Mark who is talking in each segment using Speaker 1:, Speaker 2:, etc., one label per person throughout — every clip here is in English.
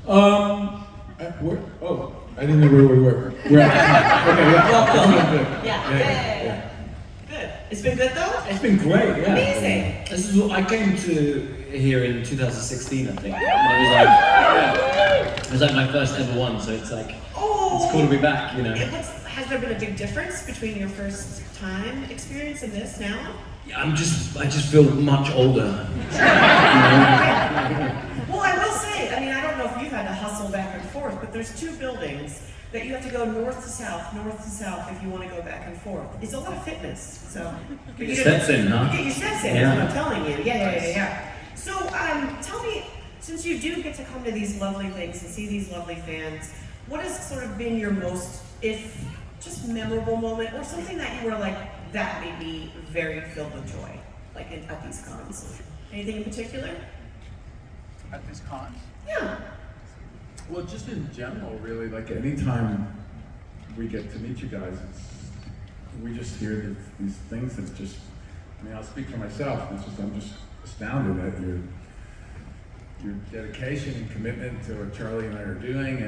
Speaker 1: I didn't know where we were. We're at. Okay, yeah.
Speaker 2: Yeah. Good. It's been good though?
Speaker 3: It's been great, yeah.
Speaker 2: Amazing.
Speaker 3: This is what I came to here in 2016, I think. And it was like my first ever one, so it's like, it's cool to be back, you know.
Speaker 2: Has there been a big difference between your first time experience and this now?
Speaker 3: Yeah, I just feel much older.
Speaker 2: Well, I will say, I mean, I don't know if you've had to hustle back and forth, but there's two buildings that you have to go north to south if you want to go back and forth. It's a lot of fitness, so.
Speaker 3: Get your steps in, huh?
Speaker 2: Get your steps in,
Speaker 3: yeah.
Speaker 2: that's what I'm telling you. Yeah. So, tell me, since you do get to come to these lovely things and see these lovely fans, what has sort of been your most, if just memorable moment, or something that you were like, that made me very filled with joy, like at these cons? Anything in particular?
Speaker 4: At these cons?
Speaker 2: Yeah.
Speaker 1: Well, just in general, really, like anytime we get to meet you guys, we just hear these things that just, I mean, I'll speak for myself, I'm just astounded at your dedication and commitment to what Charlie and I are doing,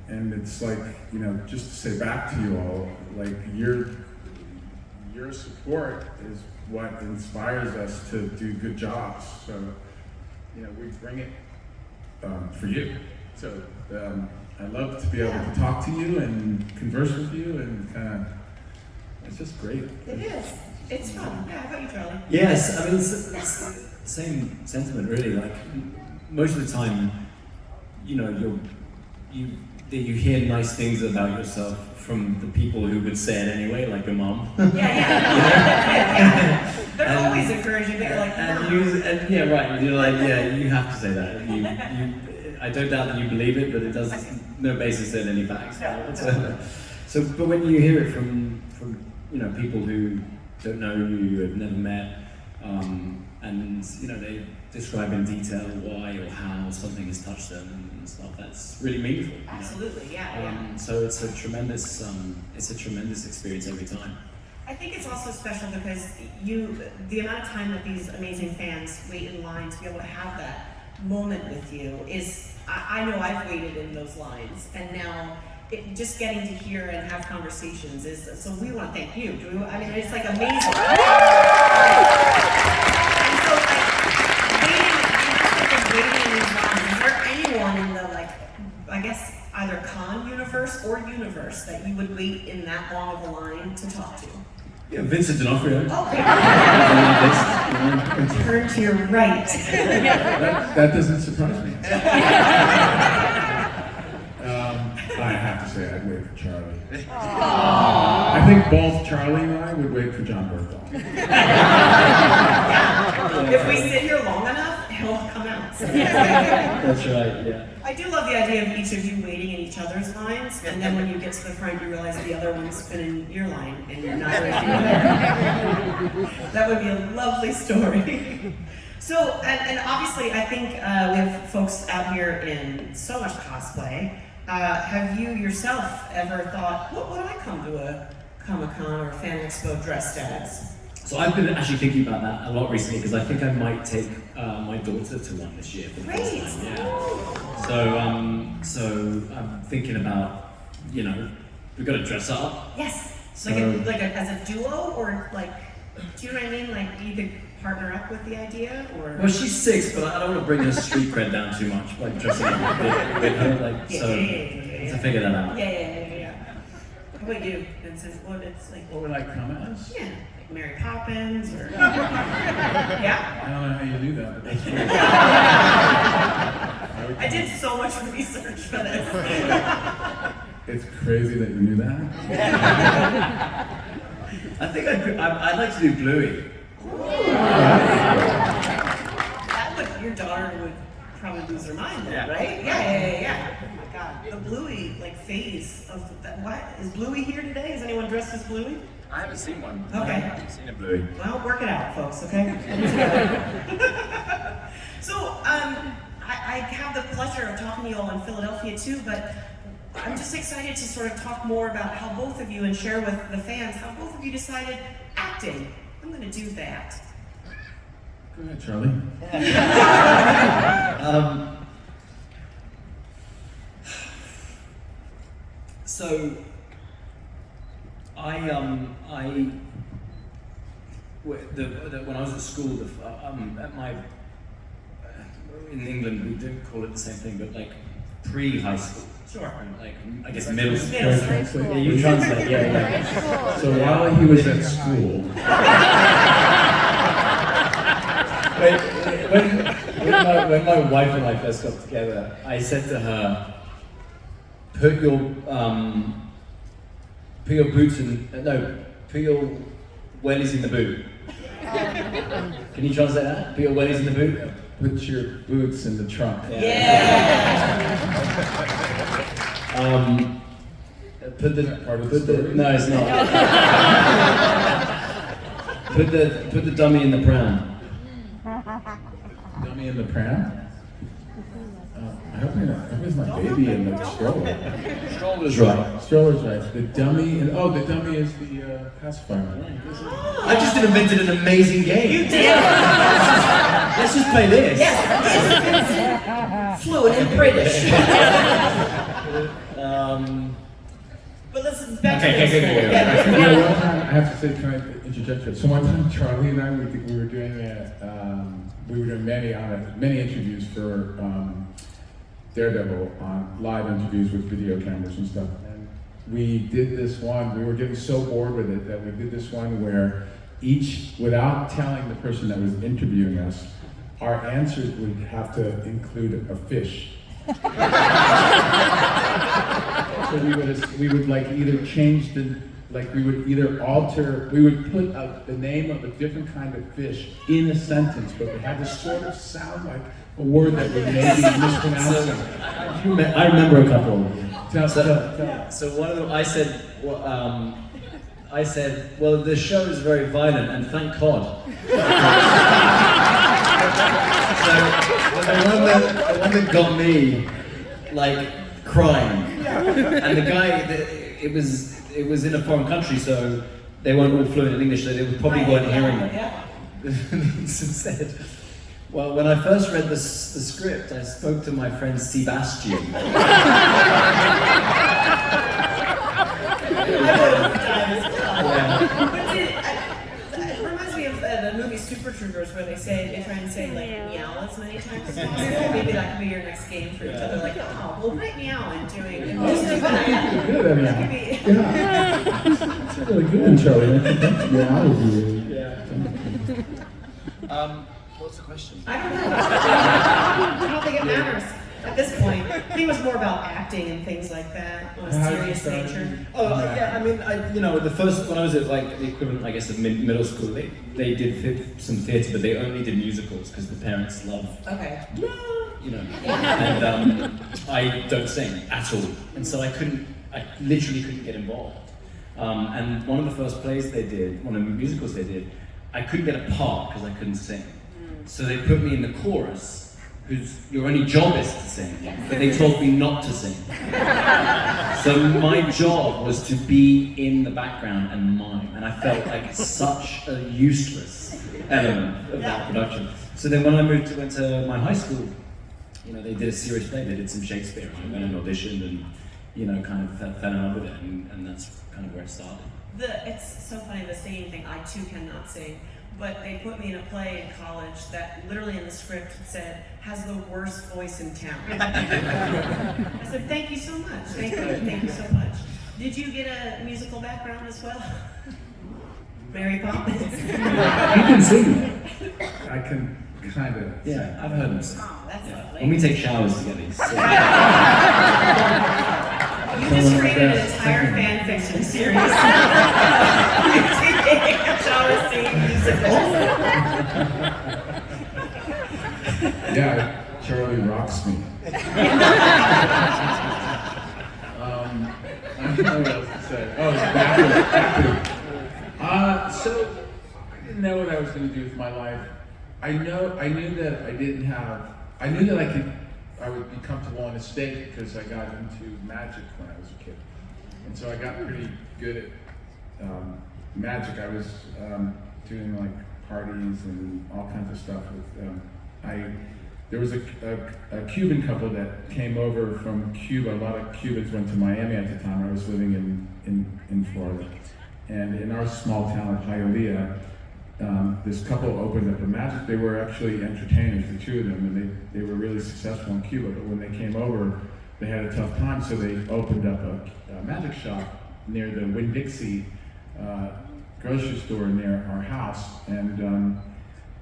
Speaker 1: and it's like, you know, just to say back to you all, like your support is what inspires us to do good jobs. So, you know, we bring it for you. So I love to be able to talk to you and converse with you, and kind of, it's just great.
Speaker 2: It is. It's fun. Yeah, how about you, Charlie?
Speaker 3: Yes, I mean, it's the same sentiment, really. Like, most of the time, you know, you hear nice things about yourself from the people who would say it anyway, like your mom.
Speaker 2: Yeah. They're always encouraging, but you're like,
Speaker 3: yeah, right. You're like, yeah, you have to say that. I don't doubt that you believe it, but it does no basis in any facts. So, but when you hear it from you know, people who don't know you, have never met, and you know, they describe in detail why or how something has touched them and stuff, that's really meaningful.
Speaker 2: Absolutely, yeah.
Speaker 3: So it's a tremendous experience every time.
Speaker 2: I think it's also special because the amount of time that these amazing fans wait in line to be able to have that moment with you is, I know I've waited in those lines, and now just getting to hear and have conversations is, so we want to thank you. I mean, it's like amazing. And so, like, waiting in these lines, is there anyone in the, like, I guess, either con universe or universe that you would wait in that long of a line to talk to?
Speaker 3: Yeah, Vincent D'Onofrio.
Speaker 2: Okay. Turn to your right.
Speaker 1: That doesn't surprise me. I have to say, I'd wait for Charlie. I think both Charlie and I would wait for John Berthel.
Speaker 2: If we sit here long enough, he'll come out. So.
Speaker 3: That's right, yeah.
Speaker 2: I do love the idea of each of you waiting in each other's lines, and then when you get to the front, you realize the other one's been in your line, and you're neither of you. That would be a lovely story. So, and obviously, I think we have folks out here in so much cosplay. Have you yourself ever thought, what would I come to a Comic-Con or a Fan Expo dressed as?
Speaker 3: So I've been actually thinking about that a lot recently, because I think I might take my daughter to one this year for the first time. Yeah. So I'm thinking about, you know, we've got to dress up.
Speaker 2: Yes.
Speaker 3: So,
Speaker 2: as a duo, or like, do you know what I mean? Like, you could partner up with the idea, or?
Speaker 3: Well, she's 6, but I don't want to bring her street cred down too much, like dressing up with her, like, to figure that out.
Speaker 2: Yeah. How about you, Vincent?
Speaker 1: What would I come as?
Speaker 2: Yeah. Mary Poppins, or yeah.
Speaker 1: I don't know how you do that, but that's great.
Speaker 2: I did so much research for this.
Speaker 1: It's crazy that you knew that.
Speaker 3: I think I'd like to do Bluey.
Speaker 2: Your daughter would probably lose her mind, though, right? Yeah. Oh my God, the Bluey phase of that. What is Bluey here today? Is anyone dressed as Bluey?
Speaker 4: I haven't seen one.
Speaker 2: Okay.
Speaker 4: I haven't seen a Bluey.
Speaker 2: Well, work it out, folks, okay? So, I have the pleasure of talking to you all in Philadelphia too, but I'm just excited to sort of talk more about how both of you, and share with the fans, how both of you decided acting. I'm going to do that.
Speaker 1: Go ahead, Charlie.
Speaker 3: So when I was at school, at my in England we don't call it the same thing, but like pre-high school.
Speaker 2: Sure.
Speaker 3: Like I guess middle school.
Speaker 2: Middle school.
Speaker 3: Yeah, you translate. Yeah.
Speaker 1: So while he was at school,
Speaker 3: when my wife and I first got together, I said to her, put your boots in, put your wellies in the boot. Can you translate that? Put your wellies in the boot?
Speaker 1: put your boots in the trunk.
Speaker 3: Put the
Speaker 1: Part of the story?
Speaker 3: no, it's not. put the dummy in the pram.
Speaker 1: Dummy in the pram? I hope it's my baby in the stroller.
Speaker 3: Stroller's right.
Speaker 1: Stroller's right. The dummy, the dummy is the pacifier.
Speaker 3: I just invented an amazing game.
Speaker 2: You did.
Speaker 3: Let's just play this.
Speaker 2: Yes. Fluent in British. But listen, back to this.
Speaker 1: Yeah, one time, I have to say, can I interject here? So one time, Charlie and I, we were doing many interviews for Daredevil, on live interviews with video cameras and stuff. And we did this one, we were getting so bored with it that we did this one where each, without telling the person that was interviewing us, our answers would have to include a fish. So we would like either change we would either alter, we would put the name of a different kind of fish in a sentence, but it had to sort of sound like a word that we may be mispronouncing.
Speaker 3: I remember a couple.
Speaker 1: Tell.
Speaker 3: So one of them, I said, well, the show is very violent, and thank God. So the one that got me, like, crying, and the guy, it was in a foreign country, so they weren't all fluent in English, so they probably weren't hearing it. Said, well, when I first read the script, I spoke to my friend Sebastian.
Speaker 2: It reminds me of the movie Super Troopers, where they try and say like meow as many times as possible. Maybe that could be your next game for each other. Like, oh, well, write meow and doing. Just do that.
Speaker 1: Good at
Speaker 2: That could be.
Speaker 1: It's really good, Charlie. Yeah, I would be.
Speaker 4: What's the question?
Speaker 2: I don't know. I don't think it matters at this point. I think it was more about acting and things like that on a serious nature.
Speaker 3: Oh yeah, I mean, the first when I was at like the equivalent, I guess, of middle school, they did some theatre, but they only did musicals because the parents loved.
Speaker 2: Okay.
Speaker 3: And I don't sing at all, and so I literally couldn't get involved. And one of the first plays they did, one of the musicals they did, I couldn't get a part because I couldn't sing. So they put me in the chorus, your only job is to sing, but they told me not to sing. So my job was to be in the background and mime, and I felt like such a useless element of that production. So then when I went to my high school, they did a serious play, they did some Shakespeare, and I went and auditioned and, kind of fell in love with it, and that's kind of where it started.
Speaker 2: It's so funny, the singing thing, I too cannot sing, but they put me in a play in college that literally in the script said, has the worst voice in town. I said, thank you so much, thank you so much. Did you get a musical background as well? Mary Poppins?
Speaker 1: You can sing. I can kind of.
Speaker 3: Yeah, I've heard him sing.
Speaker 2: Oh, that's lovely.
Speaker 3: When we take showers together, he's singing.
Speaker 2: You just created an entire fan fiction series. Shower scene musicals.
Speaker 1: Yeah, Charlie rocks me. I don't know what else to say. Oh, back to so I didn't know what I was going to do with my life. I knew that I would be comfortable on a stage because I got into magic when I was a kid. And so I got pretty good at magic. I was doing like parties and all kinds of stuff with, there was a Cuban couple that came over from Cuba. A lot of Cubans went to Miami at the time. I was living in Florida. And in our small town of Hialeah, this couple opened up a magic. They were actually entertainers, the two of them, and they were really successful in Cuba. But when they came over, they had a tough time, so they opened up a magic shop near the Winn-Dixie grocery store near our house. And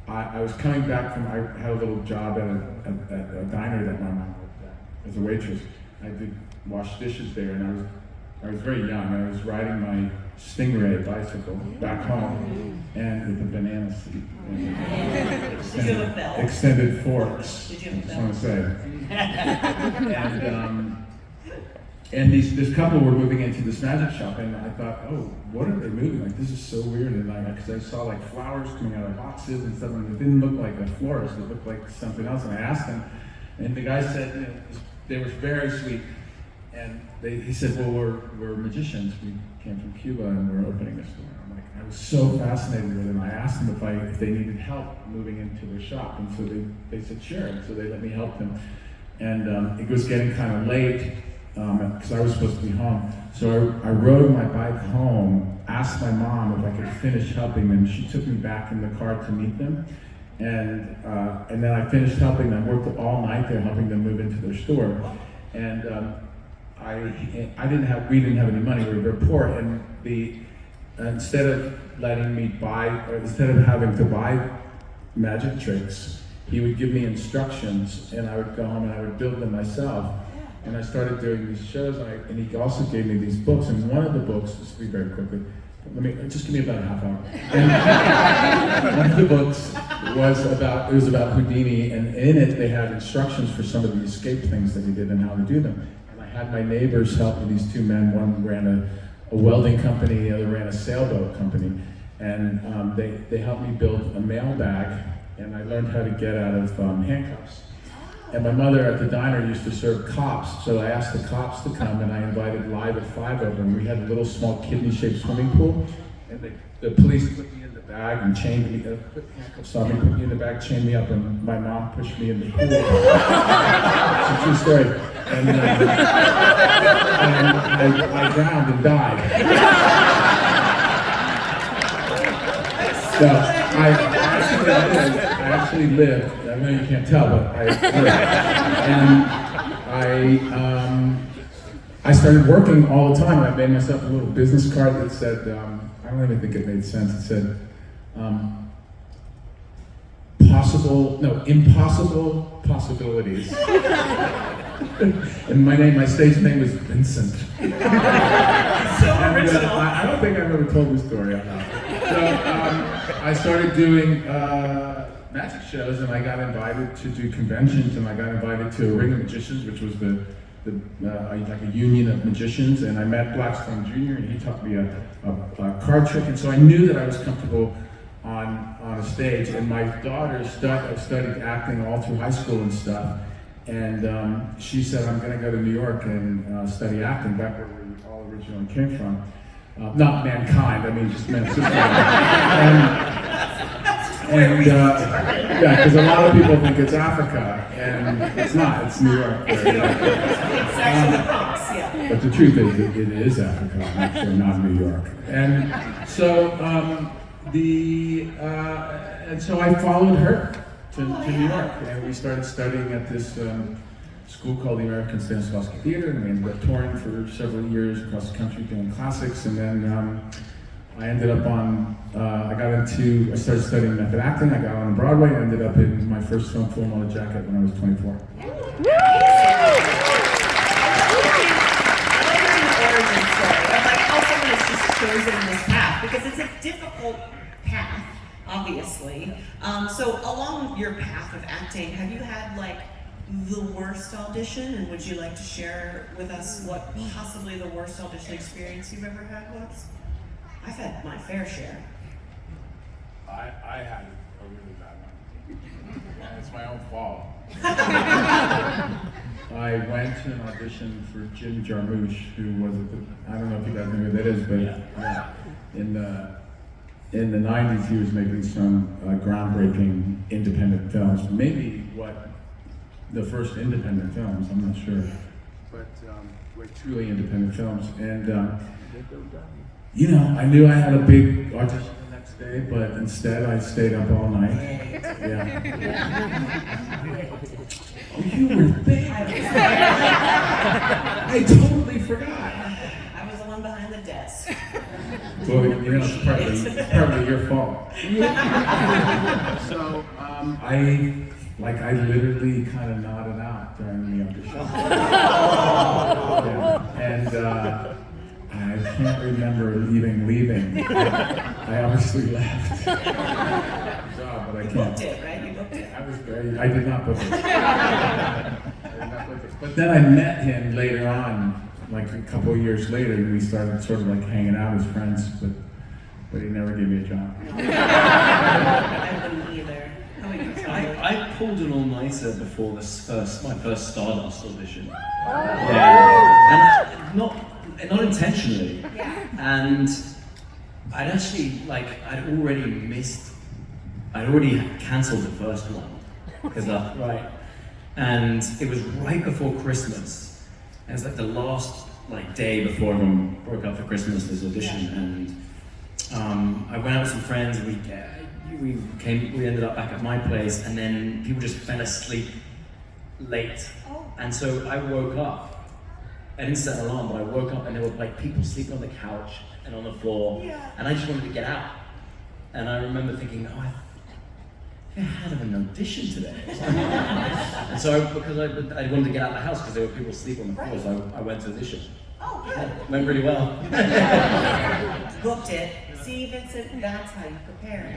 Speaker 1: I was coming back from, I had a little job at a diner that my mom worked at as a waitress. I did wash dishes there, and I was very young. I was riding my Stingray bicycle back home, and with a banana seat.
Speaker 2: Did you have a belt?
Speaker 1: Extended forks.
Speaker 2: Did you have a
Speaker 1: I just
Speaker 2: belt?
Speaker 1: want to say. And this couple were moving into this magic shop, and I thought, oh, what are they moving? Like, this is so weird. And because I saw like flowers coming out of boxes and stuff, and it didn't look like a florist, it looked like something else. And I asked them, and the guy said, you know, they were very sweet. And he said, well, we're magicians. We came from Cuba, and we're opening a store. I'm like, I was so fascinated with them. I asked them if they needed help moving into their shop, and so they said sure. And so they let me help them. And it was getting kind of late, because I was supposed to be home. So I rode my bike home, asked my mom if I could finish helping them. She took me back in the car to meet them. And then I finished helping them, worked all night there helping them move into their store. And we didn't have any money, we were very poor. And instead of having to buy magic tricks, he would give me instructions, and I would go home and I would build them myself. And I started doing these shows, and he also gave me these books. And one of the books, just read very quickly, just give me about a half hour. And one of the books was about Houdini, and in it they had instructions for some of the escape things that he did and how to do them. And I had my neighbors help me, these two men. One ran a welding company, the other ran a sailboat company. And they helped me build a mail bag, and I learned how to get out of handcuffs. And my mother at the diner used to serve cops, so I asked the cops to come, and I invited live at 5 of them. We had a little small kidney-shaped swimming pool, and the police put me in the bag and chained me, put handcuffs on me, put me in the bag, chained me up, and my mom pushed me in the pool. It's a true story. And I drowned and died. So I actually lived. I know you can't tell, but I lived. And I started working all the time. I made myself a little business card that said, I don't even think it made sense. It said, impossible possibilities. And my stage name was Vincent.
Speaker 2: So original.
Speaker 1: I don't think I've ever told this story out loud. So I started doing magic shows, and I got invited to do conventions, and I got invited to a Ring of Magicians, which was like a union of magicians, and I met Blackstone Jr., and he taught me a card trick, and so I knew that I was comfortable on a stage. And my daughter studied acting all through high school and stuff, and she said, I'm going to go to New York and study acting, back where we all originally came from. Not mankind, I mean just Manchester. Yeah, because a lot of people think it's Africa, and it's not, it's New York.
Speaker 2: It's actually the Cox, yeah.
Speaker 1: But the truth is, it is Africa, actually not New York. And so, so I followed her to New York, and we started studying at this school called the American Stanislavski Theater, and we ended up touring for several years across the country doing classics. And then I ended up I started studying method acting. I got on Broadway. I ended up in my first film, Full Metal Jacket, when I was 24.
Speaker 2: I origin story of like how someone has just chosen this path, because it's a difficult path, obviously. So along your path of acting, have you had like the worst audition, and would you like to share with us what possibly the worst audition experience you've ever had was? I've had my fair share.
Speaker 1: I had a really bad one. It's my own fault. I went to an audition for Jim Jarmusch, who was I don't know if you guys know who that is, but in the 90s he was making some groundbreaking independent films. Maybe what the first independent films. I'm not sure, but like truly independent films. And you know, I knew I had a big audition the next day, but instead I stayed up all night. Yeah. Oh, you were there. I totally forgot.
Speaker 2: I was the one behind the desk.
Speaker 1: Well, you know, it's partly your fault. So, I literally kind of nodded out during the audition. Yeah. And I can't remember leaving. I obviously left. But I
Speaker 2: You
Speaker 1: can't.
Speaker 2: booked it, right? You booked it.
Speaker 1: I did not book it. But then I met him later on, like a couple of years later, and we started sort of like hanging out as friends, but he never gave me a job.
Speaker 2: I wouldn't either. How about you, Charlie?
Speaker 3: I pulled an all-nighter before my first Stardust audition. Yeah, and not intentionally.
Speaker 2: Yeah.
Speaker 3: And I'd already cancelled the first one because right, and it was right before Christmas. And it was like the last day before everyone broke up for Christmas. This audition, and I went out with some friends. We ended up back at my place, and then people just fell asleep late. And so I woke up. I didn't set an alarm, but I woke up and there were people sleeping on the couch and on the floor, and I just wanted to get out. And I remember thinking, I had an audition today. And so because I wanted to get out of the house because there were people asleep on the floor, so I went to audition.
Speaker 2: Oh, good.
Speaker 3: Went really well.
Speaker 2: Booked it. See, Vincent, that's how you prepare.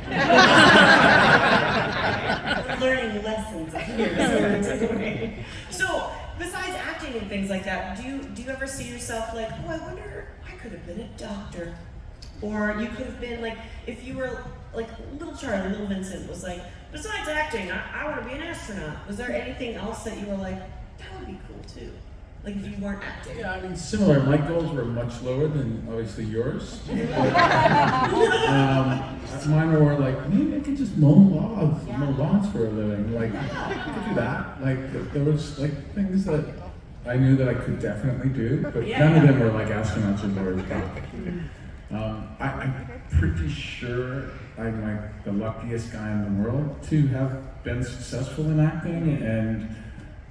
Speaker 2: We're learning lessons here. So, besides acting and things like that, do you ever see yourself like, oh, I wonder, I could have been a doctor, or you could have been if you were little Charlie, little Vincent was like, besides acting, I want to be an astronaut. Was there anything else that you were like, that would be cool too? Like if you weren't acting?
Speaker 1: Yeah, I mean, similar. My goals were much lower than obviously yours. Mine were more maybe I could just mow lawns for a living. I could do that. There was things that I knew that I could definitely do, but none of them were astronauts or lawyers. I'm pretty sure I'm the luckiest guy in the world to have been successful in acting, and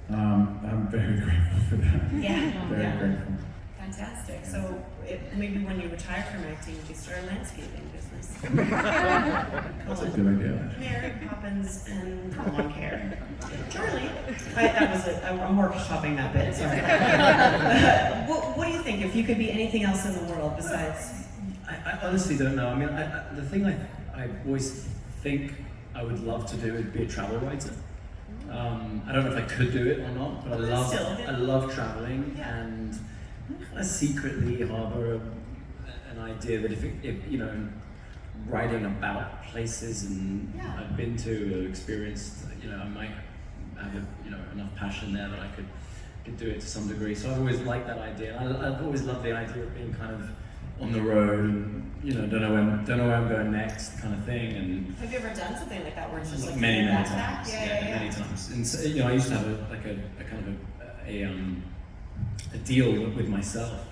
Speaker 1: I'm very grateful for that.
Speaker 2: Yeah.
Speaker 1: Very grateful.
Speaker 2: Fantastic. So maybe when you retire from acting, you could start a landscaping business.
Speaker 1: That's a good idea.
Speaker 2: Mary Poppins and lawn care. Charlie, I'm workshopping that bit. Sorry. What do you think if you could be anything else in the world besides?
Speaker 3: I honestly don't know. I mean, the thing I always think I would love to do is be a travel writer. I don't know if I could do it or not, but I love traveling, and kind of secretly harbor an idea that if writing about places and I've been to or experienced, I might have enough passion there that I could do it to some degree. So I've always liked that idea. I've always loved the idea of being kind of on the road and don't know where I'm going next kind of thing. And
Speaker 2: have you ever done something like that where it's just
Speaker 3: many times?
Speaker 2: Yeah.
Speaker 3: Many times. And so, I used to have a deal with myself,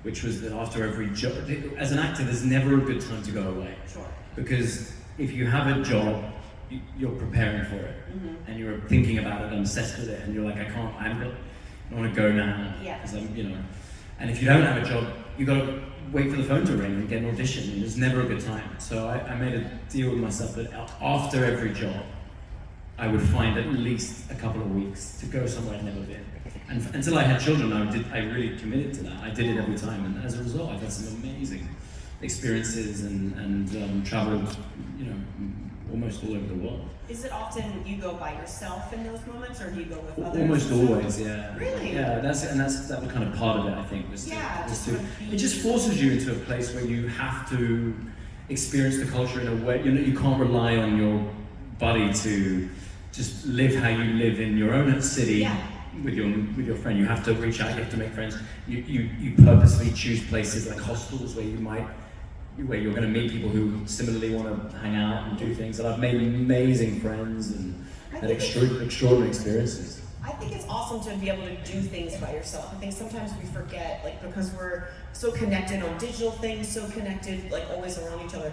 Speaker 3: which was that after every job, as an actor, there's never a good time to go away.
Speaker 2: Sure.
Speaker 3: Because if you have a job, you're preparing for it, and you're thinking about it and obsessed with it, and you're like, I want to go now, because and if you don't have a job, you got to wait for the phone to ring and get an audition, and there's never a good time. So I made a deal with myself that after every job, I would find at least a couple of weeks to go somewhere I'd never been. And until I had children, I really committed to that. I did it every time, and as a result, I've had some amazing experiences and traveled, almost all over the world.
Speaker 2: Is it often you go by yourself in those moments, or do you go with others?
Speaker 3: Almost always, yeah.
Speaker 2: Really?
Speaker 3: Yeah, that was kind of part of it, I think. It just forces you into a place where you have to experience the culture in a way. You can't rely on your buddy to just live how you live in your own city with your friend. You have to reach out. You have to make friends. You purposely choose places like hostels where you're going to meet people who similarly want to hang out and do things. And I've made amazing friends and had extraordinary experiences.
Speaker 2: I I think it's awesome to be able to do things by yourself. I think sometimes we forget, like, because we're so connected on digital things, so connected, like, always around each other.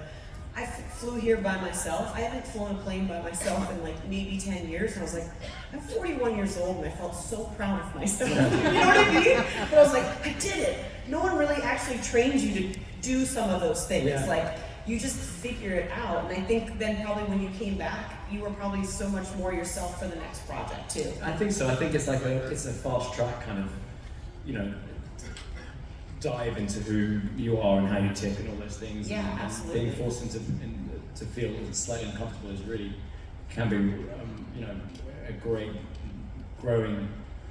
Speaker 2: I flew here by myself. I haven't flown a plane by myself in like maybe 10 years. And I was like, I'm 41 years old and I felt so proud of myself. You know what I mean? But I was like, I did it. No one really actually trained you to do some of those things.
Speaker 3: Yeah.
Speaker 2: Like, you just figure it out. And I think then probably when you came back, you were probably so much more yourself for the next project too.
Speaker 3: I think so. I think it's like it's a fast track kind of, you know, dive into who you are and how you tick and all those things.
Speaker 2: Yeah,
Speaker 3: and
Speaker 2: absolutely.
Speaker 3: being forced to feel slightly uncomfortable is really can be, you know, a great growing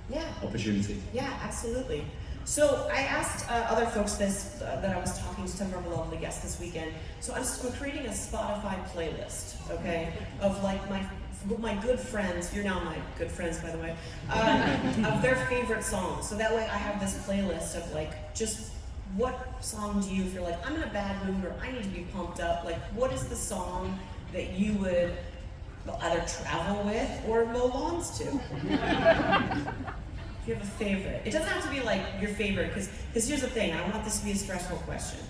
Speaker 2: Yeah.
Speaker 3: opportunity.
Speaker 2: Yeah, absolutely. So I asked other folks this, that I was talking to some of our lovely guests this weekend. So we're creating a Spotify playlist, okay, of like my good friends, you're now my good friends by the way, of their favorite songs. So that way I have this playlist of like, just what song do you feel like, I'm in a bad mood or I need to be pumped up, like what is the song that you would either travel with or mow lawns to? If you have a favorite. It doesn't have to be like your favorite, because here's the thing, I don't want this to be a stressful question.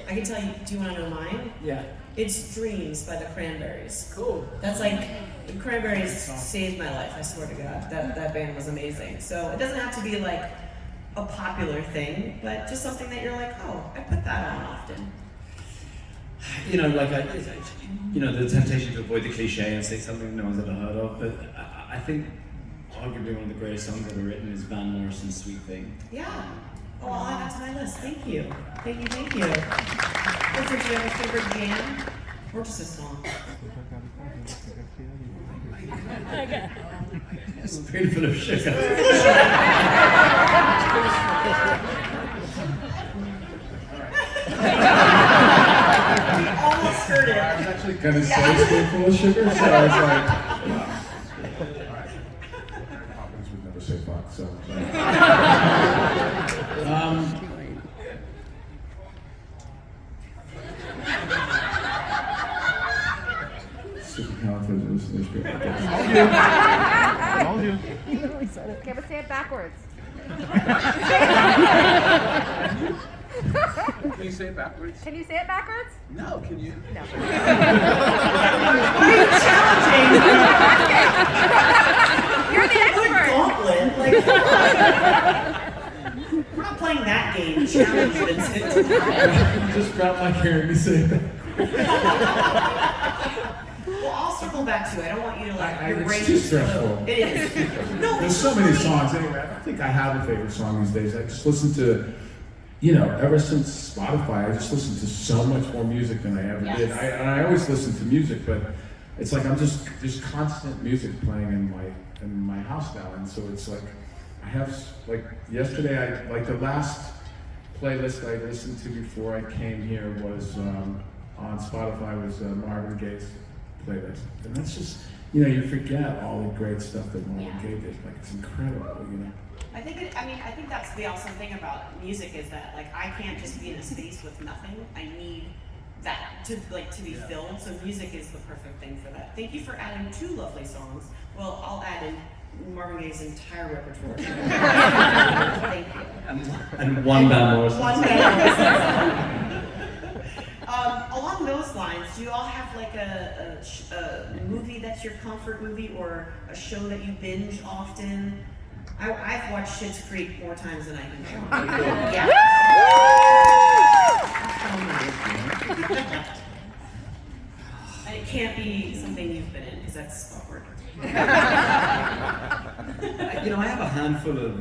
Speaker 2: I can tell you, do you want to know mine?
Speaker 3: Yeah.
Speaker 2: It's Dreams by the Cranberries.
Speaker 3: Cool.
Speaker 2: That's like, the Cranberries saved my life, I swear to God. That band was amazing. So it doesn't have to be like a popular thing, but just something that you're like, oh, I put that on often.
Speaker 3: You know, like you know, the temptation to avoid the cliche and say something no one's ever heard of, but I think arguably one of the greatest songs ever written is Van Morrison's Sweet Thing.
Speaker 2: Yeah. Oh, I'll add that to my list. Thank you. Thank you, thank you. Richard, do you have a favorite jam? Or just a song?
Speaker 3: It's a spoonful of sugar.
Speaker 2: Almost heard it.
Speaker 1: I was actually gonna say spoonful of sugar, so I was like, Hopkins would never say fuck, so.
Speaker 5: Okay, but say it backwards.
Speaker 4: Can you say it backwards?
Speaker 5: Can you say it backwards?
Speaker 4: No, can you?
Speaker 5: No.
Speaker 2: Why are you challenging?
Speaker 5: You're the expert.
Speaker 2: Gauntlet. Like, we're not playing that game. Challenge Vincent.
Speaker 1: Just felt like hearing me say that.
Speaker 2: Well, I'll circle back to it. I don't want you to like your brain
Speaker 1: It's too
Speaker 2: just
Speaker 1: stressful.
Speaker 2: explode. It is. No,
Speaker 1: There's
Speaker 2: it's
Speaker 1: so many
Speaker 2: funny.
Speaker 1: songs. Anyway, I don't think I have a favorite song these days. I just listen to, you know, ever since Spotify, I just listen to so much more music than I ever did.
Speaker 2: Yes.
Speaker 1: I always listen to music, but it's like there's constant music playing in my house now, and so it's like I have like yesterday. Like the last playlist I listened to before I came here was on Spotify was Marvin Gaye's playlist, and that's just, you know, you forget all the great stuff that Marvin Gaye did. Like it's incredible, you know.
Speaker 2: I think that's the awesome thing about music is that like I can't just be in a space with nothing. I need that to be filled. So music is the perfect thing for that. Thank you for adding 2 lovely songs. Well, I'll add in Marvin Gaye's entire repertoire. Thank you.
Speaker 3: And one Van Morrison.
Speaker 2: One band. Along those lines, do you all have like a movie that's your comfort movie or a show that you binge often? I've watched Schitt's Creek more times than I can count. Yeah. And it can't be something you've been in because that's awkward.
Speaker 3: You know, I have a handful of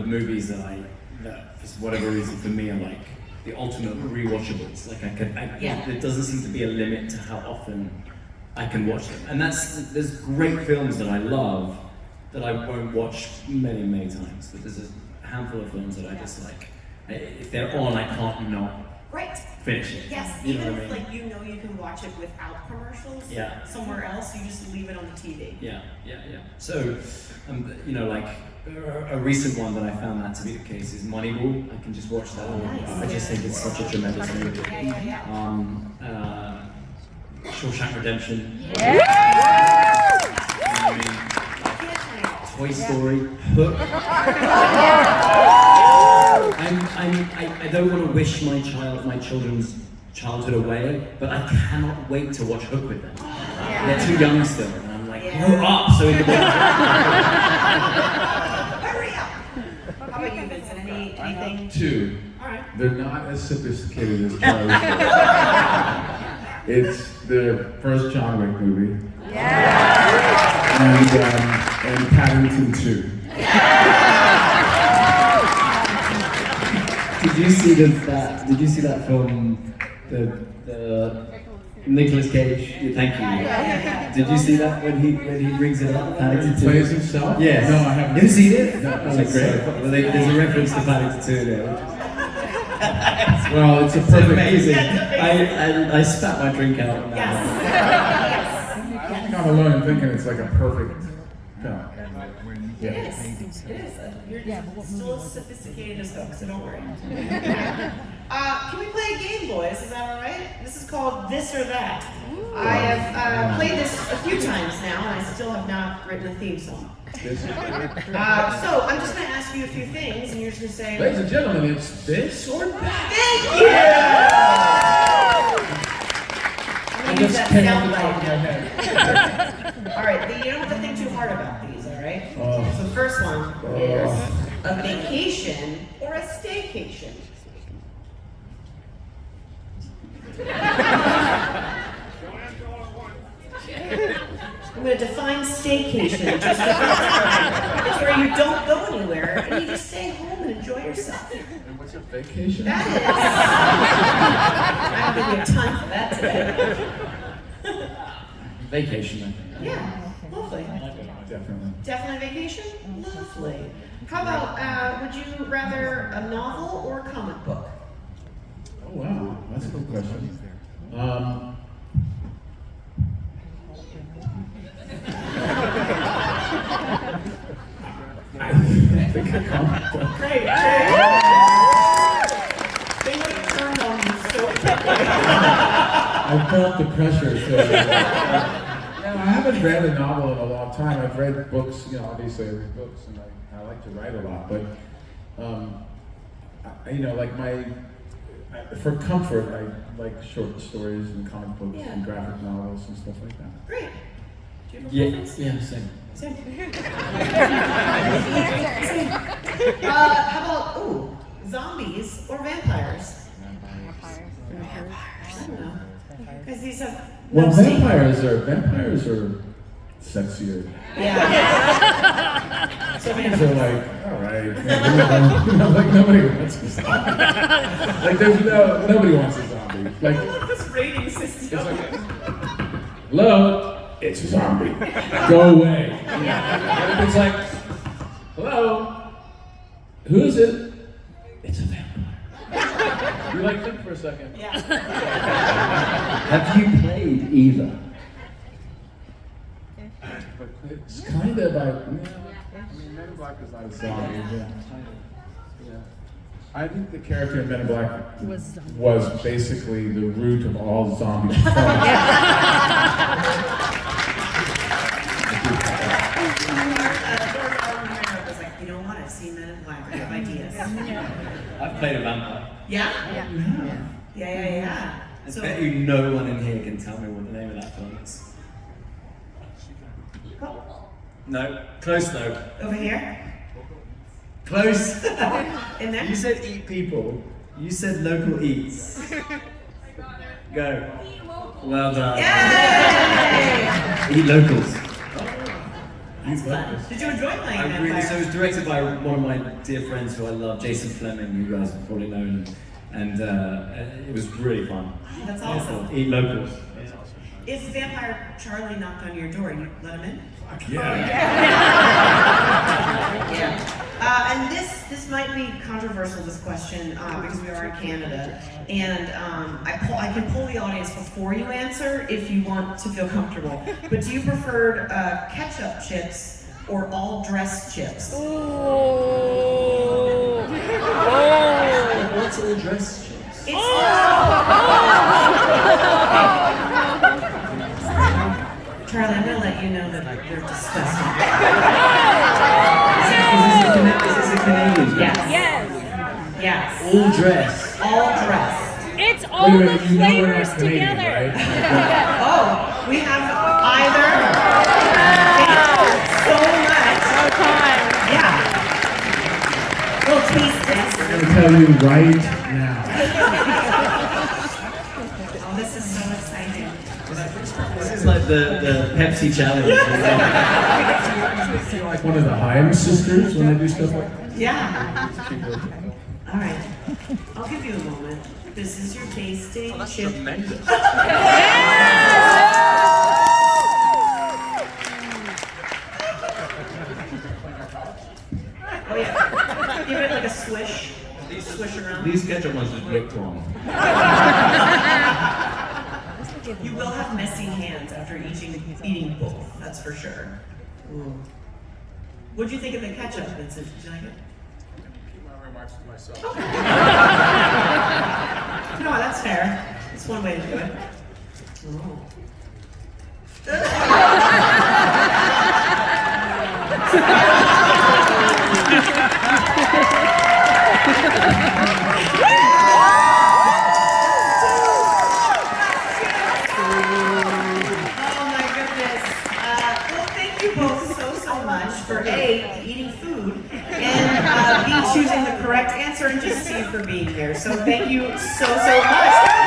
Speaker 3: movies that for whatever reason for me are like the ultimate rewatchables. Like there doesn't seem to be a limit to how often I can watch them. And there's great films that I love that I won't watch many, many times. But there's a handful of films that I just like. If they're on, I can't not finish it.
Speaker 2: Yes,
Speaker 3: You know
Speaker 2: even
Speaker 3: what I
Speaker 2: if
Speaker 3: mean?
Speaker 2: like you know you can watch it without commercials somewhere else, you just leave it on the TV.
Speaker 3: Yeah. So, you know, like a recent one that I found that to be the case is Moneyball. I can just watch that.
Speaker 2: Nice.
Speaker 3: I just think it's such a tremendous movie.
Speaker 2: Yeah.
Speaker 3: Shawshank Redemption.
Speaker 5: Yeah.
Speaker 2: I can't
Speaker 3: Toy Story, Hook. I don't want to wish my children's childhood away, but I cannot wait to watch Hook with them. They're too young still, and I'm like, grow up so we can watch
Speaker 2: Hurry up! How about you, Vincent? Anything?
Speaker 1: Two.
Speaker 2: All right.
Speaker 1: They're not as sophisticated as Charlie's. It's the first John Wick movie. And Paddington 2.
Speaker 3: Did you see that? Did you see that film, the Nicolas Cage? Thank you. Did you see that when he brings it up? Paddington 2?
Speaker 1: Plays himself?
Speaker 3: Yes.
Speaker 1: No, I haven't.
Speaker 3: You've seen it?
Speaker 1: No,
Speaker 3: Oh,
Speaker 1: it's great.
Speaker 3: Well, there's a reference to Paddington 2 there.
Speaker 1: Well, it's a
Speaker 3: It's
Speaker 1: perfect.
Speaker 3: amazing. I spat my drink out. Now.
Speaker 2: Yes.
Speaker 1: I don't think I'm alone in thinking it's like a perfect film.
Speaker 2: It is. It is. You're still as sophisticated as Hook, so don't worry. Can we play a game, boys? Is that all right? This is called This or That. I have played this a few times now, and I still have not written a theme song. So I'm just going to ask you a few things, and you're just going to say,
Speaker 1: Ladies and gentlemen, it's this or that.
Speaker 2: "Thank you." I'm going to use that sound bite now. All right, you don't have to think too hard about these, all right? So the first one is a vacation or a staycation. I'm going to define staycation. Just it's where you don't go anywhere and you just stay home and enjoy yourself.
Speaker 1: And what's a vacation?
Speaker 2: That is. I don't think we have time for that today.
Speaker 3: Vacation, I think.
Speaker 2: Yeah, lovely.
Speaker 1: Definitely.
Speaker 2: Definitely vacation? Lovely. How about, would you rather a novel or a comic book?
Speaker 1: Oh wow, that's a good question. I think a comic book.
Speaker 2: Great, great. They would have turned on you so quickly.
Speaker 1: I felt the pressure. So, I haven't read a novel in a long time. I've read books, obviously I read books and I like to write a lot, but for comfort, I like short stories and comic books and graphic novels and stuff like that.
Speaker 2: Great. Do you have a
Speaker 3: Yeah,
Speaker 2: preference?
Speaker 3: same.
Speaker 2: Same. How about, zombies or vampires? I don't know. Because these have no
Speaker 1: Well,
Speaker 2: sting.
Speaker 1: vampires are sexier.
Speaker 2: Yeah. So
Speaker 1: Zombies are like, all right, like nobody wants a zombie. Like nobody wants a zombie. Like,
Speaker 2: I love this rating system.
Speaker 1: it's like, hello, it's a zombie. Go away. And it's like, hello, who is it? It's a vampire. You like think for a second.
Speaker 2: Yeah.
Speaker 3: Have you played either?
Speaker 1: It's kind of like, I mean, Men in Black is not a zombie. Yeah. I think the character in Men in Black was basically the root of all zombie films.
Speaker 2: was like, you know what? I've seen Men in Black. I have ideas.
Speaker 3: I've played a vampire.
Speaker 2: Yeah? Yeah.
Speaker 3: I
Speaker 2: So,
Speaker 3: bet you no one in here can tell me what the name of that film is. No, close though.
Speaker 2: over here?
Speaker 3: Close.
Speaker 2: In there?
Speaker 3: You said eat people. You said local eats. Go. Well done.
Speaker 2: Yay!
Speaker 3: Eat locals.
Speaker 2: That's fun. Did you enjoy playing
Speaker 3: I really,
Speaker 2: Vampire?
Speaker 3: so it was directed by one of my dear friends who I love, Jason Fleming, who you guys have probably known, and it was really fun.
Speaker 2: That's awesome.
Speaker 3: Eat locals.
Speaker 2: If Vampire Charlie knocked on your door, you let him in?
Speaker 1: Fuck yeah.
Speaker 2: And this might be controversial, this question, because we are in Canada. And I can pull the audience before you answer if you want to feel comfortable. But do you prefer ketchup chips or all dressed chips?
Speaker 3: What's all dressed chips?
Speaker 2: Charlie, I'm gonna let you know that they're disgusting.
Speaker 3: Is this a Canadian?
Speaker 2: Yes.
Speaker 5: Yes.
Speaker 2: Yes.
Speaker 3: All dress.
Speaker 2: All dressed.
Speaker 5: It's all
Speaker 1: Wait a
Speaker 5: the
Speaker 1: minute, you know we're
Speaker 5: flavors
Speaker 1: not Canadian,
Speaker 5: together.
Speaker 1: right?
Speaker 2: Oh, we have either. Thank you so much. Yeah. Little taste test.
Speaker 1: I'm gonna tell you right now.
Speaker 2: Oh, this is so exciting.
Speaker 3: This is like the Pepsi challenge.
Speaker 1: I feel like one of the Hyam sisters when I do stuff like that.
Speaker 2: Yeah. All right. I'll give you a moment. This is your tasting chip.
Speaker 4: Tremendous.
Speaker 2: Oh yeah. Give it like a swish. Swish around.
Speaker 4: These ketchup ones just look wrong.
Speaker 2: You will have messy hands after eating both. That's for sure. Ooh. What'd you think of the ketchup, Vincent? Did you like it?
Speaker 4: Keep my remarks to myself.
Speaker 2: No, that's fair. That's one way to do it. Oh. Oh my goodness. Well, thank you both so much for A, eating food, and B, choosing the correct answer, and just C, for being here. So thank you so much.